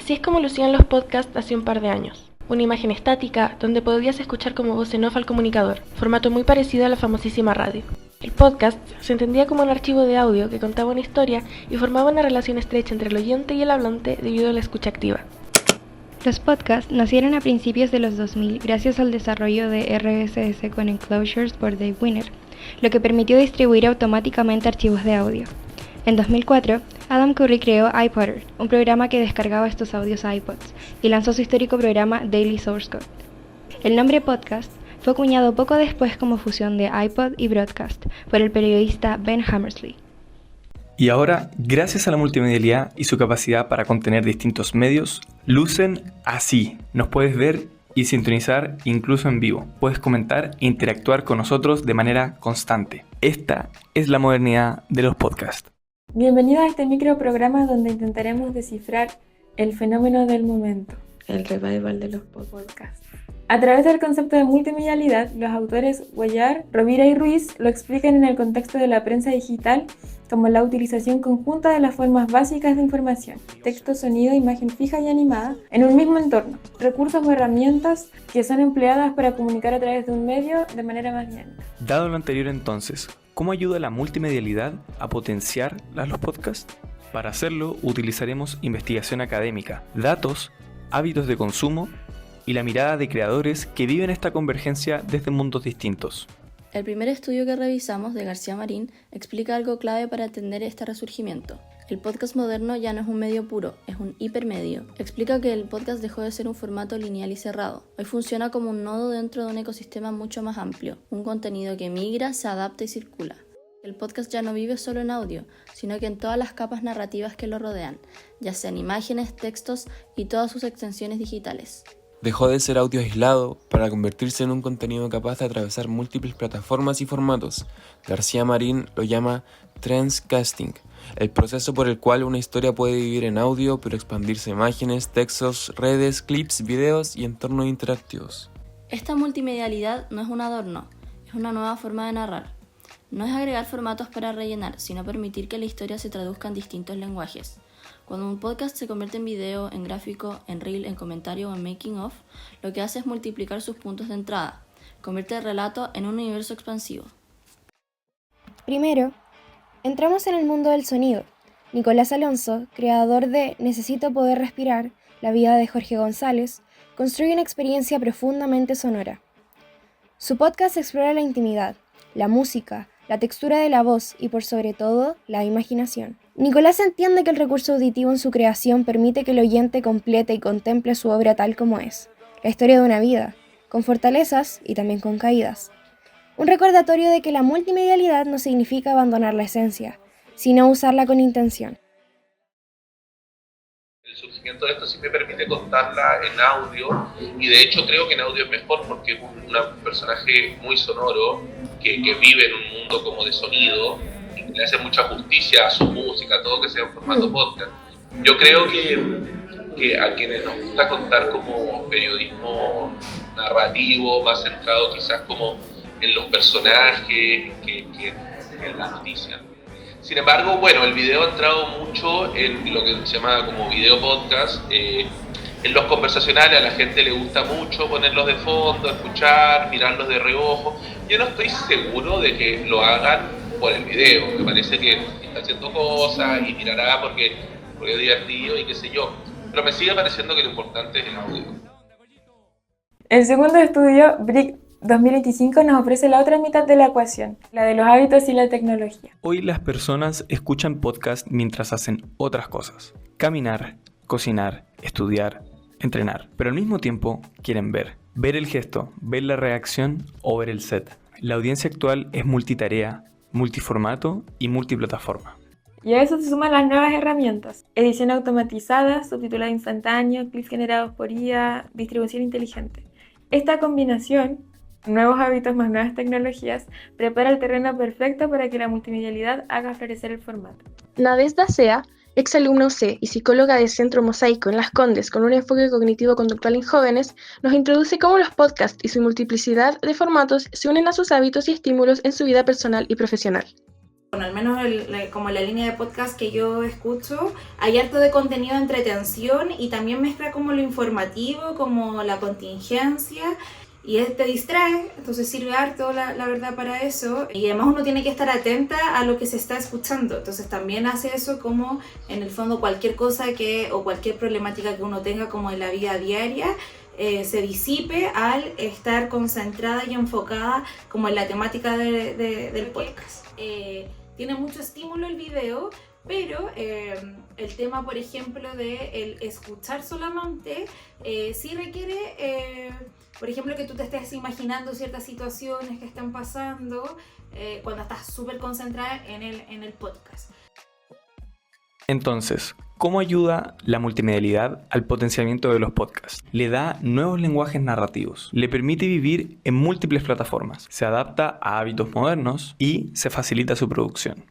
Así es como lucían los podcasts hace un par de años. Una imagen estática donde podías escuchar como voz en off al comunicador, formato muy parecido a la famosísima radio. El podcast se entendía como un archivo de audio que contaba una historia y formaba una relación estrecha entre el oyente y el hablante debido a la escucha activa. Los podcasts nacieron a principios de los 2000 gracias al desarrollo de RSS con enclosures por Dave Winner, lo que permitió distribuir automáticamente archivos de audio. En 2004, Adam Curry creó iPodder, un programa que descargaba estos audios a iPods, y lanzó su histórico programa Daily Source Code. El nombre podcast fue acuñado poco después como fusión de iPod y Broadcast por el periodista Ben Hammersley. Y ahora, gracias a la multimedialidad y su capacidad para contener distintos medios, lucen así. Nos puedes ver y sintonizar incluso en vivo. Puedes comentar e interactuar con nosotros de manera constante. Esta es la modernidad de los podcasts. Bienvenidos a este microprograma donde intentaremos descifrar el fenómeno del momento, El revival de los podcasts. A través del concepto de multimedialidad, los autores Guayar, Rovira y Ruiz lo explican en el contexto de la prensa digital como la utilización conjunta de las formas básicas de información, texto, sonido, imagen fija y animada, en un mismo entorno, recursos o herramientas que son empleadas para comunicar a través de un medio de manera más dinámica. Dado lo anterior entonces, ¿cómo ayuda la multimedialidad a potenciar los podcasts? Para hacerlo, utilizaremos investigación académica, datos, hábitos de consumo y la mirada de creadores que viven esta convergencia desde mundos distintos. El primer estudio que revisamos, de García Marín, explica algo clave para entender este resurgimiento. El podcast moderno ya no es un medio puro, es un hipermedio. Explica que el podcast dejó de ser un formato lineal y cerrado. Hoy funciona como un nodo dentro de un ecosistema mucho más amplio, un contenido que migra, se adapta y circula. El podcast ya no vive solo en audio, sino que en todas las capas narrativas que lo rodean, ya sean imágenes, textos y todas sus extensiones digitales. Dejó de ser audio aislado para convertirse en un contenido capaz de atravesar múltiples plataformas y formatos. García Marín lo llama transcasting, el proceso por el cual una historia puede vivir en audio pero expandirse a imágenes, textos, redes, clips, videos y entornos interactivos. Esta multimedialidad no es un adorno, es una nueva forma de narrar. No es agregar formatos para rellenar, sino permitir que la historia se traduzca en distintos lenguajes. Cuando un podcast se convierte en video, en gráfico, en reel, en comentario o en making of, lo que hace es multiplicar sus puntos de entrada, convierte el relato en un universo expansivo. Primero, entramos en el mundo del sonido. Nicolás Alonso, creador de Necesito poder respirar, la vida de Jorge González, construye una experiencia profundamente sonora. Su podcast explora la intimidad, la música, la textura de la voz y, por sobre todo, la imaginación. Nicolás entiende que el recurso auditivo en su creación permite que el oyente complete y contemple su obra tal como es, la historia de una vida, con fortalezas y también con caídas. Un recordatorio de que la multimedialidad no significa abandonar la esencia, sino usarla con intención. El surgimiento de esto sí me permite contarla en audio, y de hecho creo que en audio es mejor porque es un personaje muy sonoro que vive en un mundo como de sonido y que le hace mucha justicia a su música, todo que sea en formato podcast. Yo creo que a quienes nos gusta contar como periodismo narrativo, más centrado quizás como en los personajes que en la noticia. Sin embargo, bueno, el video ha entrado mucho en lo que se llama como video podcast. En los conversacionales a la gente le gusta mucho ponerlos de fondo, escuchar, mirarlos de reojo. Yo no estoy seguro de que lo hagan por el video. Me parece que está haciendo cosas y mirará porque es divertido y qué sé yo. Pero me sigue pareciendo que lo importante es el audio. El segundo estudio, Brick 2025, nos ofrece la otra mitad de la ecuación, la de los hábitos y la tecnología. Hoy las personas escuchan podcasts mientras hacen otras cosas. Caminar, cocinar, estudiar, entrenar. Pero al mismo tiempo quieren ver el gesto, ver la reacción o ver el set. La audiencia actual es multitarea, multiformato y multiplataforma. Y a eso se suman las nuevas herramientas: edición automatizada, subtitulado instantáneo, clips generados por IA, distribución inteligente. Esta combinación, nuevos hábitos más nuevas tecnologías, prepara el terreno perfecto para que la multimedialidad haga florecer el formato. Nadez Dacea, exalumna UC y psicóloga de Centro Mosaico en Las Condes con un enfoque cognitivo-conductual en jóvenes, nos introduce cómo los podcasts y su multiplicidad de formatos se unen a sus hábitos y estímulos en su vida personal y profesional. Bueno, al menos como la línea de podcast que yo escucho, hay harto de contenido de entretención y también mezcla como lo informativo, como la contingencia, y te distrae, entonces sirve harto la verdad para eso, y además uno tiene que estar atenta a lo que se está escuchando, entonces también hace eso como en el fondo cualquier cosa o cualquier problemática que uno tenga como en la vida diaria, se disipe al estar concentrada y enfocada como en la temática del podcast. Tiene mucho estímulo el video, pero el tema, por ejemplo, de el escuchar solamente, sí requiere, por ejemplo, que tú te estés imaginando ciertas situaciones que están pasando cuando estás súper concentrada en el podcast. Entonces, ¿cómo ayuda la multimedialidad al potenciamiento de los podcasts? Le da nuevos lenguajes narrativos, le permite vivir en múltiples plataformas, se adapta a hábitos modernos y se facilita su producción.